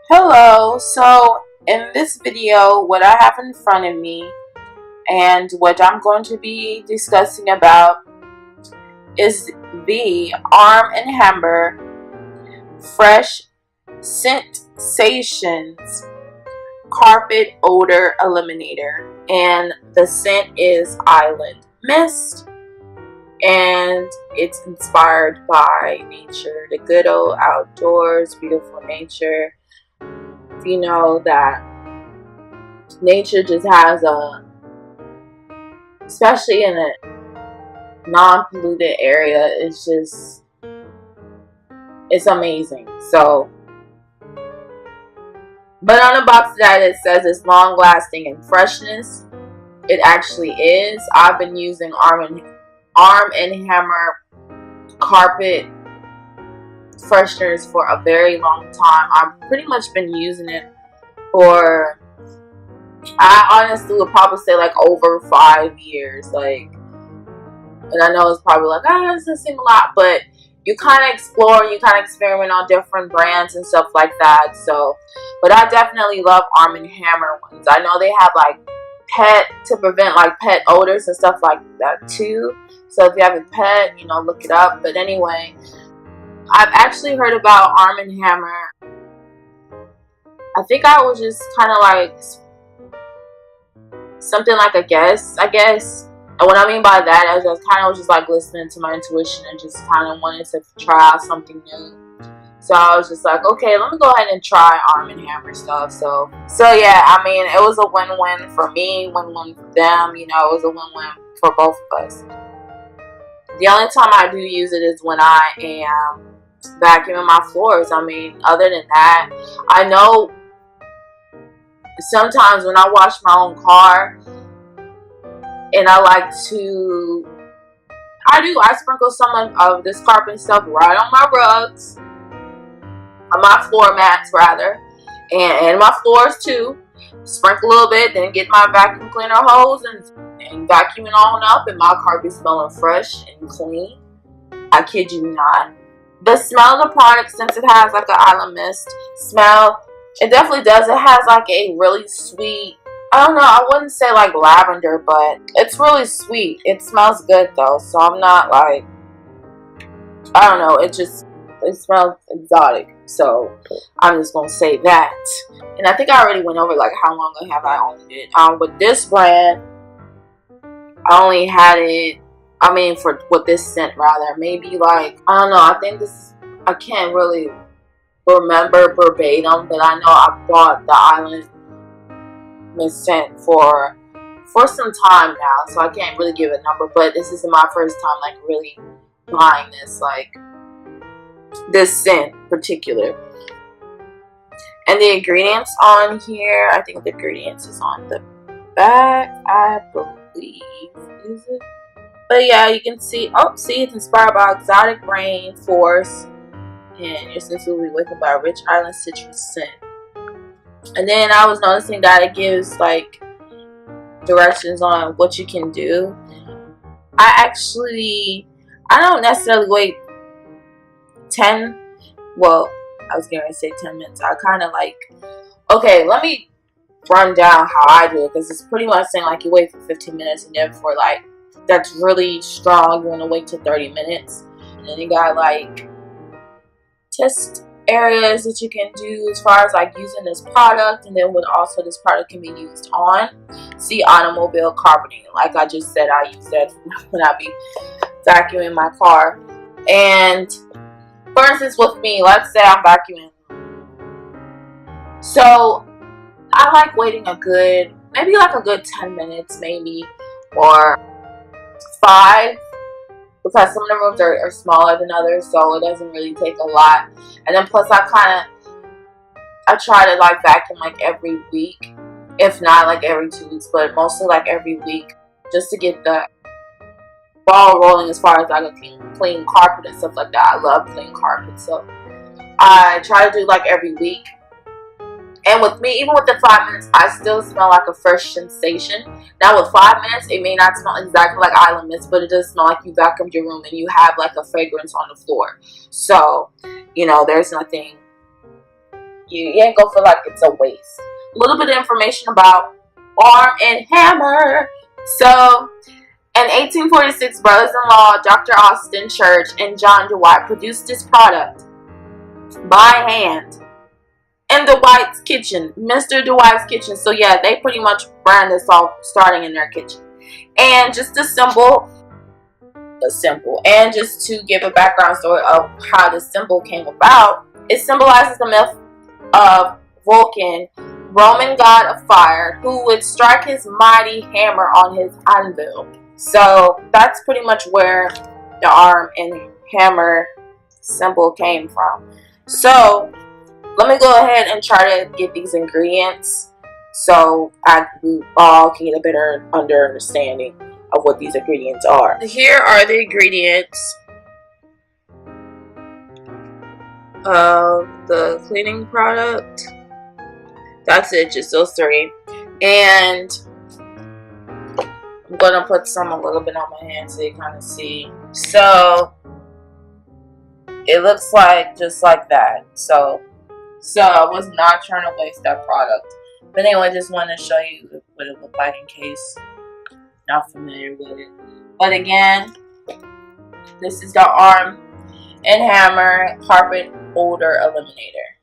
Hello, so in this video, what I have in front of me and what I'm going to be discussing about is the Arm & Hammer Fresh Scentsations Carpet Odor Eliminator, and the scent is Island Mist, and it's inspired by nature, the good old outdoors, beautiful nature. You know that nature just has especially in a non-polluted area, it's amazing. So, but on the box that it says it's long lasting and freshness, it actually is. I've been using Arm & Hammer carpet fresheners for a very long time. I've pretty much been using it for, I honestly would probably say, like over 5 years. And I know it's probably like, it doesn't seem a lot, but you kind of explore and you kind of experiment on different brands and stuff like that. So, but I definitely love Arm & Hammer ones. I know they have like pet, to prevent like pet odors and stuff like that too. So if you have a pet, look it up. But anyway, I've actually heard about Arm & Hammer. I think I was just kind of like something like a guess, I guess. And what I mean by that is I kind of was just like listening to my intuition and just kind of wanted to try out something new. So I was just like, okay, let me go ahead and try Arm & Hammer stuff. So yeah, I mean, it was a win-win for me, win-win for them. It was a win-win for both of us. The only time I do use it is when I am vacuuming my floors. I mean, other than that, I know sometimes when I wash my own car and I sprinkle some of this carpet stuff right on my rugs, on my floor mats rather, and my floors too. Sprinkle a little bit, then get my vacuum cleaner hose and vacuum it on up, and my carpet smelling fresh and clean. I kid you not. The smell of the product, since it has like an island mist smell, it definitely does. It has like a really sweet, I don't know, I wouldn't say like lavender, but it's really sweet. It smells good though, so I'm not like, I don't know, it smells exotic. So I'm just gonna say that. And I think I already went over like how long have I owned it. With this brand, I only had it, with this scent rather, maybe like, I don't know, I think I can't really remember verbatim, but I know I bought the Island Mist scent for some time now, so I can't really give a number, but this is my first time like really buying this scent in particular. And the ingredients on here, I think the ingredients is on the back, I believe, is it? But yeah, you can see, it's inspired by exotic rain forest, and your sense will be awakened by a rich island citrus scent. And then I was noticing that it gives like directions on what you can do. I don't necessarily wait 10, well, I was going to say 10 minutes. I kind of like, okay, let me run down how I do it, because it's pretty much saying like you wait for 15 minutes, and then for like that's really strong, you want to wait till 30 minutes. And then you got like test areas that you can do as far as like using this product, and then what also this product can be used on. See, automobile carpeting, like I just said, I use that when I be vacuuming my car. And for instance, with me, let's say I'm vacuuming, so I like waiting maybe like a good 10 minutes maybe, or 5, because some of the rooms are smaller than others, so it doesn't really take a lot. And then plus I try to like vacuum like every week, if not like every 2 weeks, but mostly like every week, just to get the ball rolling as far as like a clean carpet and stuff like that. I love clean carpet, so I try to do like every week. And with me, even with the 5 minutes, I still smell like a fresh sensation. Now with 5 minutes, it may not smell exactly like Island Mist, but it does smell like you vacuumed your room and you have like a fragrance on the floor. So, there's nothing you ain't gonna feel like it's a waste. A little bit of information about Arm & Hammer. So, in 1846, brothers-in-law Dr. Austin Church and John Dwight produced this product by hand in Dwight's kitchen, Mr. Dwight's kitchen. So yeah, they pretty much brand this off starting in their kitchen. And just and just to give a background story of how the symbol came about, it symbolizes the myth of Vulcan, Roman god of fire, who would strike his mighty hammer on his anvil. So that's pretty much where the Arm & Hammer symbol came from. So let me go ahead and try to get these ingredients so we all can get a better understanding of what these ingredients are. Here are the ingredients of the cleaning product. That's it, just those three. And I'm gonna put some a little bit on my hand so you kind of see. So it looks like just like that. So I was not trying to waste that product. But anyway, just wanted to show you what it looked like in case you're not familiar with it. But again, this is the Arm & Hammer Carpet Odor Eliminator.